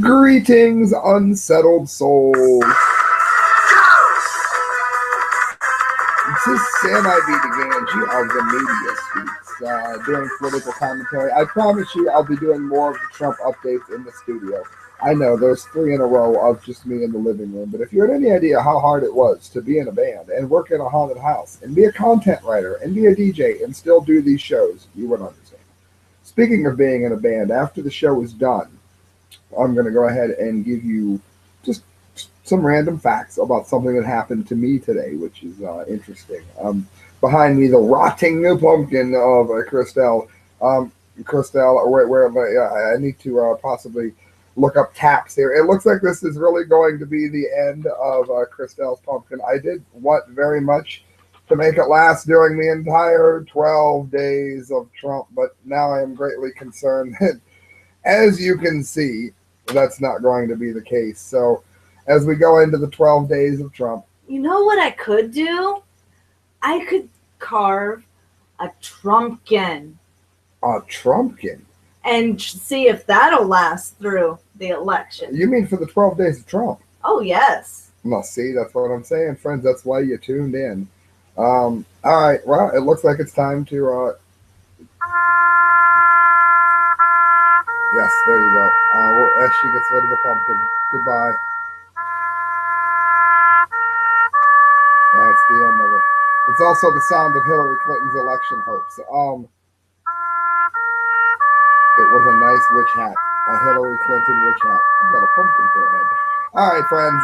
Greetings, unsettled souls. This is Sam I.B. Gangi of the Media Streets doing political commentary. I promise you I'll be doing more of the Trump updates in the studio. I know there's 3 in a row of just me in the living room, but if you had any idea how hard it was to be in a band and work in a haunted house and be a content writer and be a DJ and still do these shows, you would understand. Speaking of being in a band, after the show is done, I'm going to go ahead and give you just some random facts about something that happened to me today, which is interesting. Behind me, the rotting pumpkin of Christelle. Christelle, where I need to possibly look up taps here. It looks like this is really going to be the end of Christelle's pumpkin. I did want very much to make it last during the entire 12 days of Trump, but now I am greatly concerned that, as you can see, that's not going to be the case. So as we go into the 12 days of Trump. You know what I could do? I could carve a Trumpkin. A Trumpkin? And see if that'll last through the election. You mean for the 12 days of Trump? Oh, yes. Well, see, that's what I'm saying, friends. That's why you tuned in. All right. Well, it looks like it's time to... Yes, there you go. As she gets rid of the pumpkin. Goodbye. That's the end of it. It's also the sound of Hillary Clinton's election hopes. It was a nice witch hat. A Hillary Clinton witch hat. I've got a pumpkin for a head. All right, friends,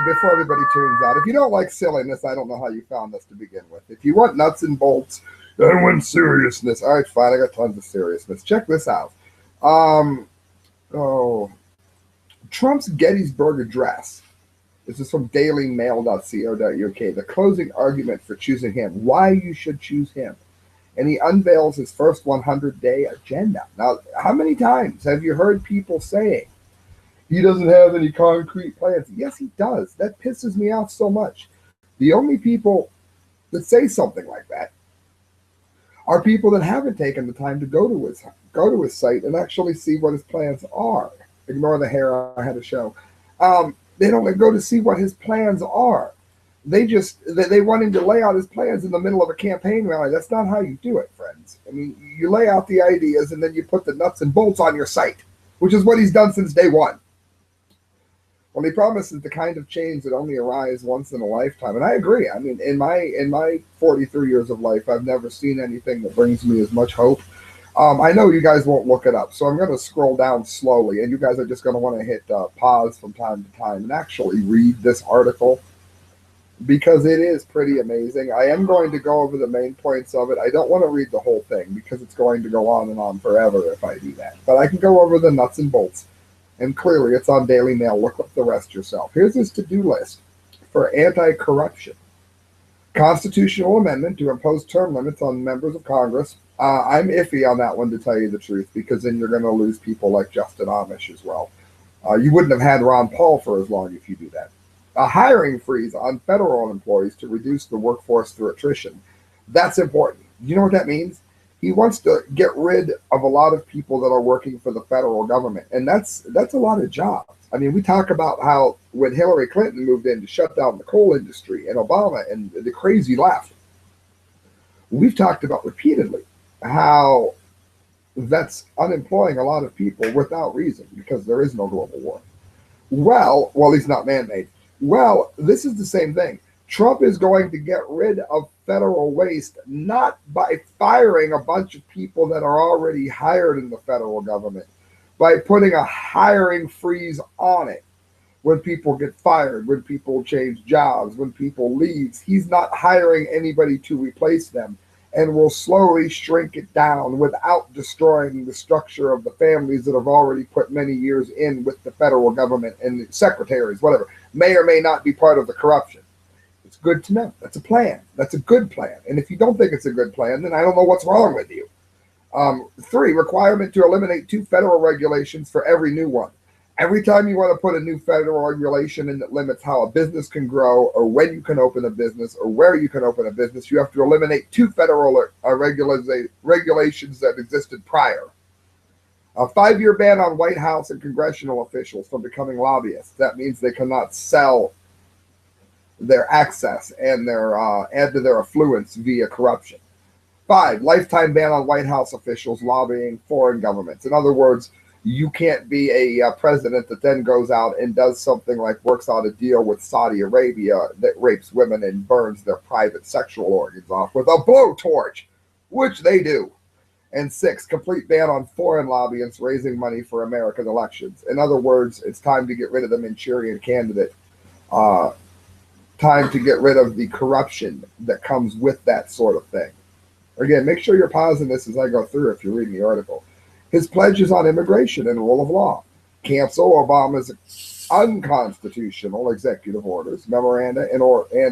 before everybody tunes out, if you don't like silliness, I don't know how you found this to begin with. If you want nuts and bolts, and want seriousness, all right, fine, I got tons of seriousness. Check this out. Trump's Gettysburg Address. This is from dailymail.co.uk. The closing argument for choosing him, why you should choose him. And he unveils his first 100-day agenda. Now, how many times have you heard people saying he doesn't have any concrete plans? Yes, he does. That pisses me off so much. The only people that say something like that are people that haven't taken the time to go to his site and actually see what his plans are. Ignore the hair I had to show. They don't go to see what his plans are. They want him to lay out his plans in the middle of a campaign rally. That's not how you do it, friends. I mean, you lay out the ideas and then you put the nuts and bolts on your site, which is what he's done since day one. Well, he promises the kind of change that only arrives once in a lifetime. And I agree. I mean, in my 43 years of life, I've never seen anything that brings me as much hope. I know you guys won't look it up, so I'm going to scroll down slowly, and you guys are just going to want to hit pause from time to time and actually read this article, because it is pretty amazing. I am going to go over the main points of it. I don't want to read the whole thing because it's going to go on and on forever if I do that. But I can go over the nuts and bolts. And clearly, it's on Daily Mail. Look up the rest yourself. Here's his to-do list for anti-corruption. Constitutional amendment to impose term limits on members of Congress. I'm iffy on that one, to tell you the truth, because then you're going to lose people like Justin Amish as well. You wouldn't have had Ron Paul for as long if you do that. A hiring freeze on federal employees to reduce the workforce through attrition. That's important. You know what that means? He wants to get rid of a lot of people that are working for the federal government, and that's a lot of jobs. I mean, we talk about how when Hillary Clinton moved in to shut down the coal industry and Obama and the crazy left, we've talked about repeatedly how that's unemploying a lot of people without reason because there is no global warming. Well, he's not man-made. Well, this is the same thing. Trump is going to get rid of federal waste, not by firing a bunch of people that are already hired in the federal government, by putting a hiring freeze on it. When people get fired, when people change jobs, when people leave, he's not hiring anybody to replace them, and will slowly shrink it down without destroying the structure of the families that have already put many years in with the federal government and the secretaries, whatever, may or may not be part of the corruption. It's good to know. That's a plan. That's a good plan. And if you don't think it's a good plan, then I don't know what's wrong with you. 3, requirement to eliminate 2 federal regulations for every new one. Every time you want to put a new federal regulation in that limits how a business can grow or when you can open a business or where you can open a business, you have to eliminate 2 federal regulations that existed prior. A 5-year ban on White House and congressional officials from becoming lobbyists. That means they cannot sell their access and their add to their affluence via corruption. 5, lifetime ban on White House officials lobbying foreign governments. In other words, you can't be a president that then goes out and does something like works out a deal with Saudi Arabia that rapes women and burns their private sexual organs off with a blowtorch, which they do. And 6, complete ban on foreign lobbyists raising money for American elections. In other words, it's time to get rid of the Manchurian candidate. Uh, Time to get rid of the corruption that comes with that sort of thing. Again, make sure you're pausing this as I go through if you're reading the article. His pledges on immigration and rule of law. Cancel Obama's unconstitutional executive orders, memoranda, and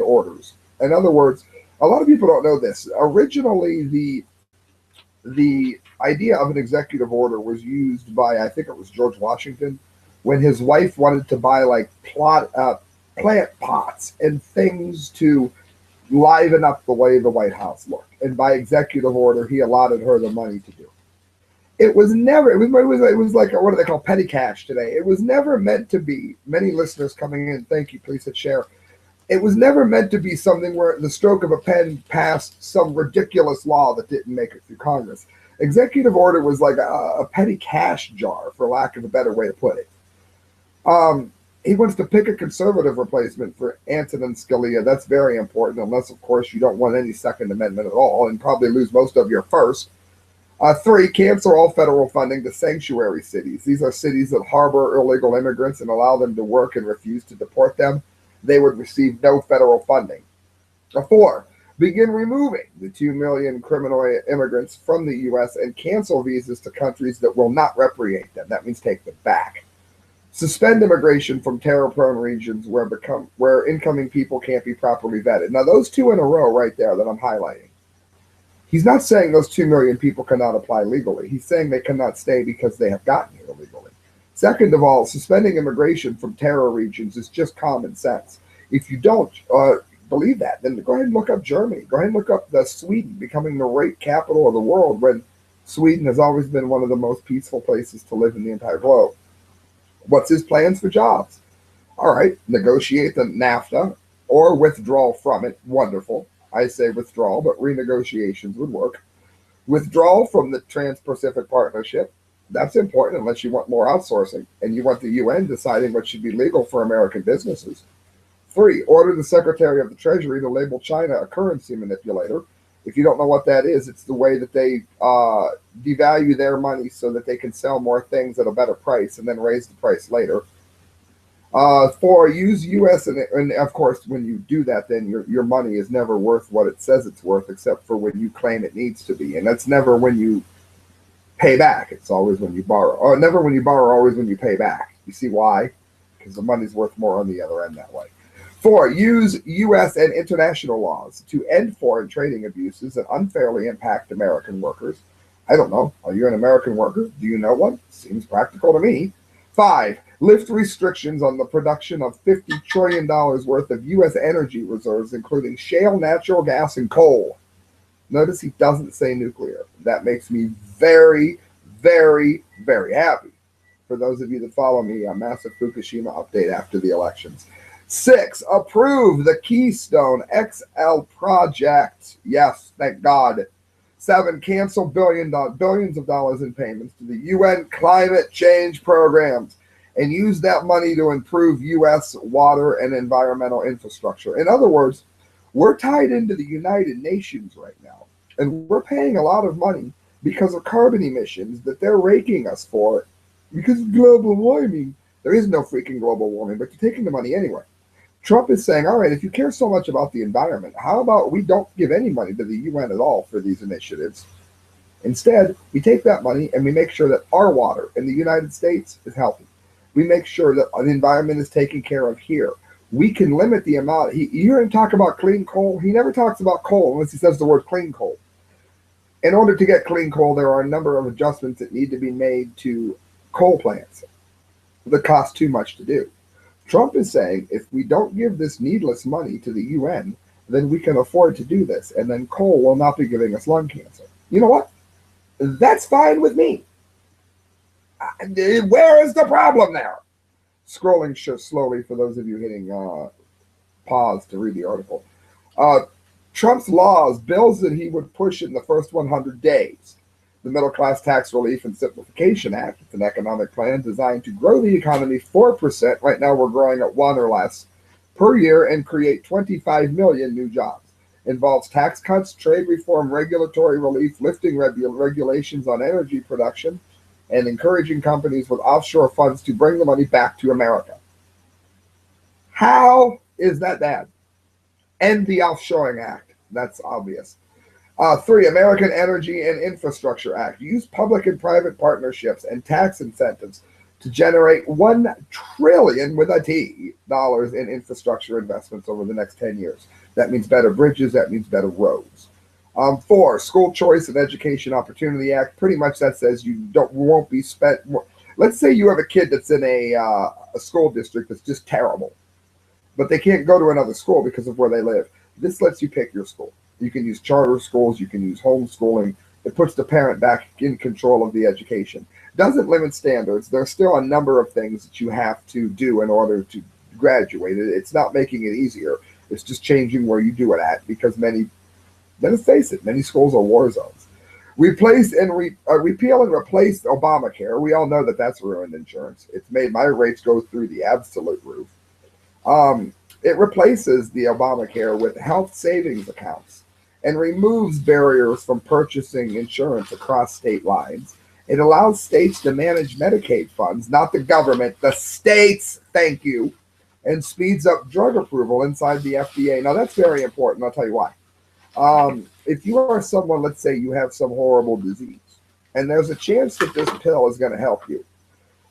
orders. In other words, a lot of people don't know this. Originally, the idea of an executive order was used by, I think it was George Washington, when his wife wanted to buy like plant pots and things to liven up the way the White House looked. And by executive order, he allotted her the money to do it. It was never, it was like, what do they call petty cash today? It was never meant to be, many listeners coming in, thank you, please hit share. It was never meant to be something where the stroke of a pen passed some ridiculous law that didn't make it through Congress. Executive order was like a petty cash jar, for lack of a better way to put it. He wants to pick a conservative replacement for Antonin Scalia. That's very important, unless, of course, you don't want any Second Amendment at all and probably lose most of your first. 3, cancel all federal funding to sanctuary cities. These are cities that harbor illegal immigrants and allow them to work and refuse to deport them. They would receive no federal funding. 4, begin removing the 2 million criminal immigrants from the U.S. and cancel visas to countries that will not repatriate them. That means take them back. Suspend immigration from terror-prone regions where incoming people can't be properly vetted. Now, those 2 in a row right there that I'm highlighting. He's not saying those 2 million people cannot apply legally. He's saying they cannot stay because they have gotten here illegally. Second of all, suspending immigration from terror regions is just common sense. If you don't believe that, then go ahead and look up Germany. Go ahead and look up Sweden becoming the rape capital of the world when Sweden has always been one of the most peaceful places to live in the entire globe. What's his plans for jobs? All right, negotiate the NAFTA or withdrawal from it. Wonderful. I say withdrawal, but renegotiations would work. Withdrawal from the Trans-Pacific Partnership. That's important unless you want more outsourcing and you want the UN deciding what should be legal for American businesses. 3, order the Secretary of the Treasury to label China a currency manipulator. If you don't know what that is, it's the way that they devalue their money so that they can sell more things at a better price and then raise the price later. 4, use U.S. and of course, when you do that, then your money is never worth what it says it's worth, except for when you claim it needs to be, and that's never when you pay back. It's always when you borrow, or never when you borrow, always when you pay back. You see why? Because the money's worth more on the other end that way. 4, use U.S. and international laws to end foreign trading abuses that unfairly impact American workers. I don't know. Are you an American worker? Do you know one? Seems practical to me. 5, lift restrictions on the production of $50 trillion worth of U.S. energy reserves, including shale, natural gas, and coal. Notice he doesn't say nuclear. That makes me very, very, very happy. For those of you that follow me, a massive Fukushima update after the elections. 6, approve the Keystone XL project. Yes, thank God. 7, cancel billions of dollars in payments to the UN climate change programs and use that money to improve U.S. water and environmental infrastructure. In other words, we're tied into the United Nations right now, and we're paying a lot of money because of carbon emissions that they're raking us for because of global warming. There is no freaking global warming, but you're taking the money anyway. Trump is saying, all right, if you care so much about the environment, how about we don't give any money to the UN at all for these initiatives? Instead, we take that money and we make sure that our water in the United States is healthy. We make sure that the environment is taken care of here. We can limit the amount. You hear him talk about clean coal. He never talks about coal unless he says the word clean coal. In order to get clean coal, there are a number of adjustments that need to be made to coal plants that cost too much to do. Trump is saying if we don't give this needless money to the UN, then we can afford to do this, and then coal will not be giving us lung cancer. You know what? That's fine with me. Where is the problem there? Scrolling slowly for those of you hitting pause to read the article. Uh, Trump's laws, bills that he would push in the first 100 days. The Middle Class Tax Relief and Simplification Act. It's an economic plan designed to grow the economy 4%. Right now we're growing at 1 or less per year and create 25 million new jobs. Involves tax cuts, trade reform, regulatory relief, lifting regulations on energy production, and encouraging companies with offshore funds to bring the money back to America. How is that bad? End the Offshoring Act. That's obvious. Three, American Energy and Infrastructure Act. Use public and private partnerships and tax incentives to generate $1 trillion with a T dollars in infrastructure investments over the next 10 years. That means better bridges. That means better roads. Four, School Choice and Education Opportunity Act. Pretty much that says you won't be spent. Let's say you have a kid that's in a school district that's just terrible, but they can't go to another school because of where they live. This lets you pick your school. You can use charter schools. You can use homeschooling. It puts the parent back in control of the education. Doesn't limit standards. There's still a number of things that you have to do in order to graduate. It's not making it easier. It's just changing where you do it at because let's face it, many schools are war zones. Repeal and replace Obamacare. We all know that that's ruined insurance. It's made my rates go through the absolute roof. It replaces the Obamacare with health savings accounts and removes barriers from purchasing insurance across state lines. It allows states to manage Medicaid funds, not the government, the states, thank you, and speeds up drug approval inside the FDA. Now, that's very important. I'll tell you why. If you are someone, let's say you have some horrible disease, and there's a chance that this pill is going to help you,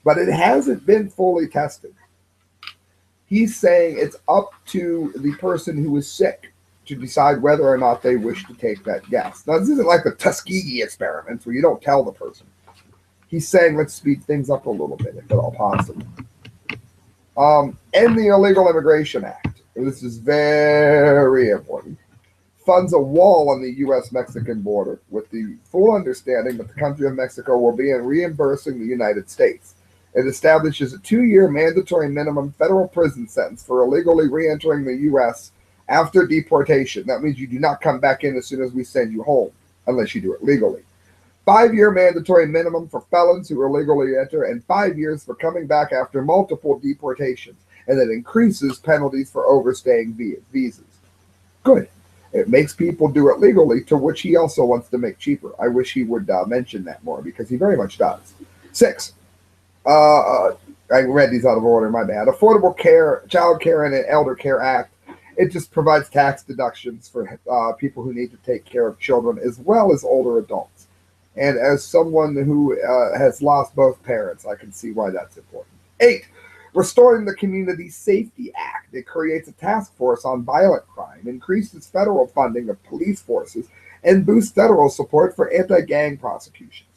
but it hasn't been fully tested. He's saying it's up to the person who is sick to decide whether or not they wish to take that guess. Now, this isn't like the Tuskegee experiments where you don't tell the person. He's saying let's speed things up a little bit, if at all possible. End the Illegal Immigration Act. This is very important. Funds a wall on the U.S.-Mexican border with the full understanding that the country of Mexico will be reimbursing the United States. It establishes a 2-year mandatory minimum federal prison sentence for illegally re-entering the U.S. after deportation. That means you do not come back in as soon as we send you home, unless you do it legally. 5-year mandatory minimum for felons who illegally enter, and 5 years for coming back after multiple deportations. And it increases penalties for overstaying visas. Good. It makes people do it legally, to which he also wants to make cheaper. I wish he would mention that more, because he very much does. 6. I read these out of order, my bad. Affordable Care, Child Care, and an Elder Care Act. It just provides tax deductions for people who need to take care of children as well as older adults. And as someone who has lost both parents, I can see why that's important. 8. Restoring the Community Safety Act. It creates a task force on violent crime, increases federal funding of police forces, and boosts federal support for anti-gang prosecutions.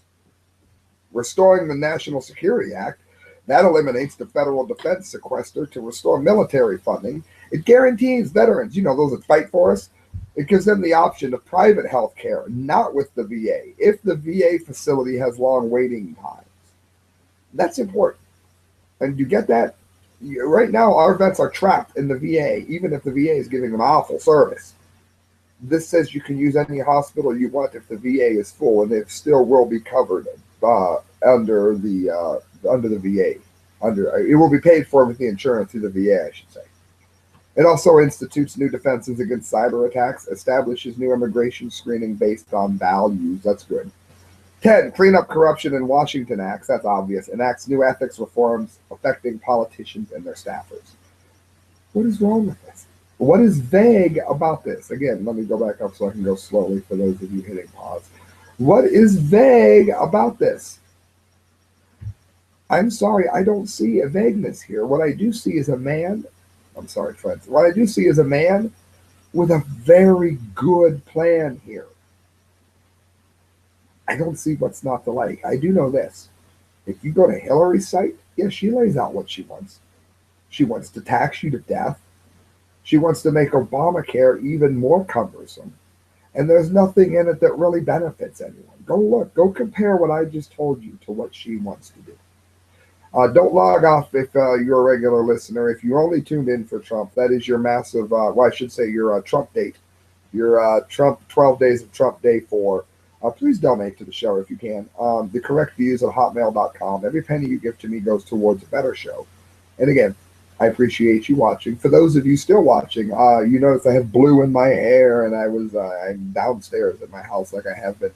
Restoring the National Security Act. That eliminates the federal defense sequester to restore military funding. It guarantees veterans, those that fight for us, it gives them the option of private health care, not with the VA, if the VA facility has long waiting times. That's important. And you get that? Right now, our vets are trapped in the VA, even if the VA is giving them awful service. This says you can use any hospital you want if the VA is full, and it still will be covered under the VA. It will be paid for with the insurance through the VA, I should say. It also institutes new defenses against cyber attacks, establishes new immigration screening based on values. That's good. 10. Clean up corruption in Washington acts. That's obvious. Enacts new ethics reforms affecting politicians and their staffers. What is wrong with this? What is vague about this? Again, let me go back up so I can go slowly for those of you hitting pause. What is vague about this? I'm sorry, I don't see a vagueness here. What I do see is a man, I'm sorry, friends. What I do see is a man with a very good plan here. I don't see what's not to like. I do know this. If you go to Hillary's site, yeah, she lays out what she wants. She wants to tax you to death. She wants to make Obamacare even more cumbersome. And there's nothing in it that really benefits anyone. Go look, go compare what I just told you to what she wants to do. Don't log off if you're a regular listener. If you only tuned in for Trump, that is your massive, well, I should say your Trump date, your Trump 12 Days of Trump Day 4. Please donate to the show if you can. The correct views at hotmail.com. Every penny you give to me goes towards a better show. And again, I appreciate you watching. For those of you still watching, you notice I have blue in my hair, and I'm downstairs at my house like I have been.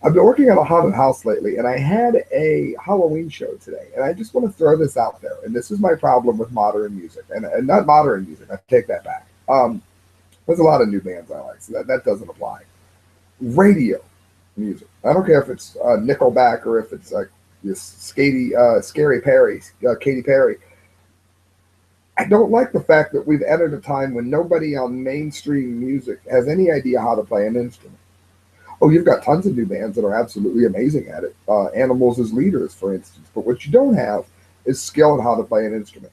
I've been working on a haunted house lately, and I had a Halloween show today. And I just want to throw this out there. And this is my problem with modern music, and not modern music. I take that back. There's a lot of new bands I like, so that doesn't apply. Radio music. I don't care if it's Nickelback or if it's like this Scary Perry, Katy Perry. I don't like the fact that we've entered a time when nobody on mainstream music has any idea how to play an instrument. Oh, you've got tons of new bands that are absolutely amazing at it. Animals as leaders, for instance. But what you don't have is skill in how to play an instrument.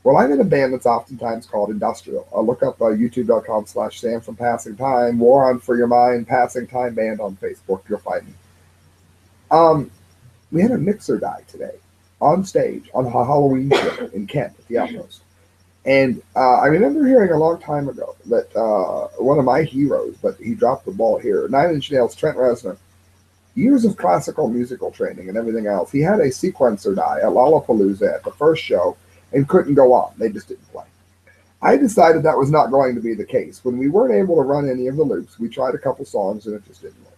Well, I'm in a band that's oftentimes called industrial. I'll look up youtube.com/Sam from Passing Time, War on For Your Mind, Passing Time Band on Facebook. You'll find me. Um, we had a mixer die today on stage on a Halloween show in Kent at the Outpost. And I remember hearing a long time ago that one of my heroes, but he dropped the ball here, Nine Inch Nails, Trent Reznor, years of classical musical training and everything else. He had a sequencer die at Lollapalooza at the first show and couldn't go on. They just didn't play. I decided that was not going to be the case. When we weren't able to run any of the loops, we tried a couple songs and it just didn't work.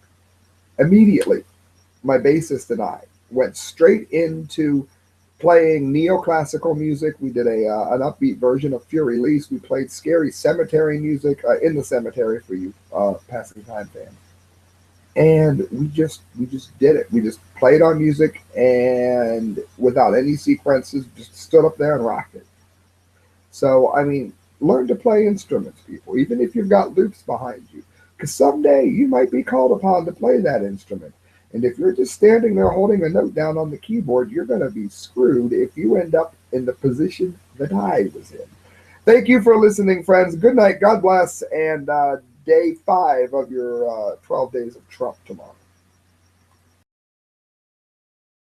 Immediately, my bassist and I went straight into playing neoclassical music. We did an upbeat version of Fury Lease. We played scary cemetery music in the cemetery for you passing time fans. And we just did it. We just played our music and without any sequences, just stood up there and rocked it. So I mean, learn to play instruments, people, even if you've got loops behind you, because someday you might be called upon to play that instrument. And if you're just standing there holding a note down on the keyboard, you're going to be screwed if you end up in the position that I was in. Thank you for listening, friends. Good night. God bless. And day 5 of your 12 Days of Trump tomorrow.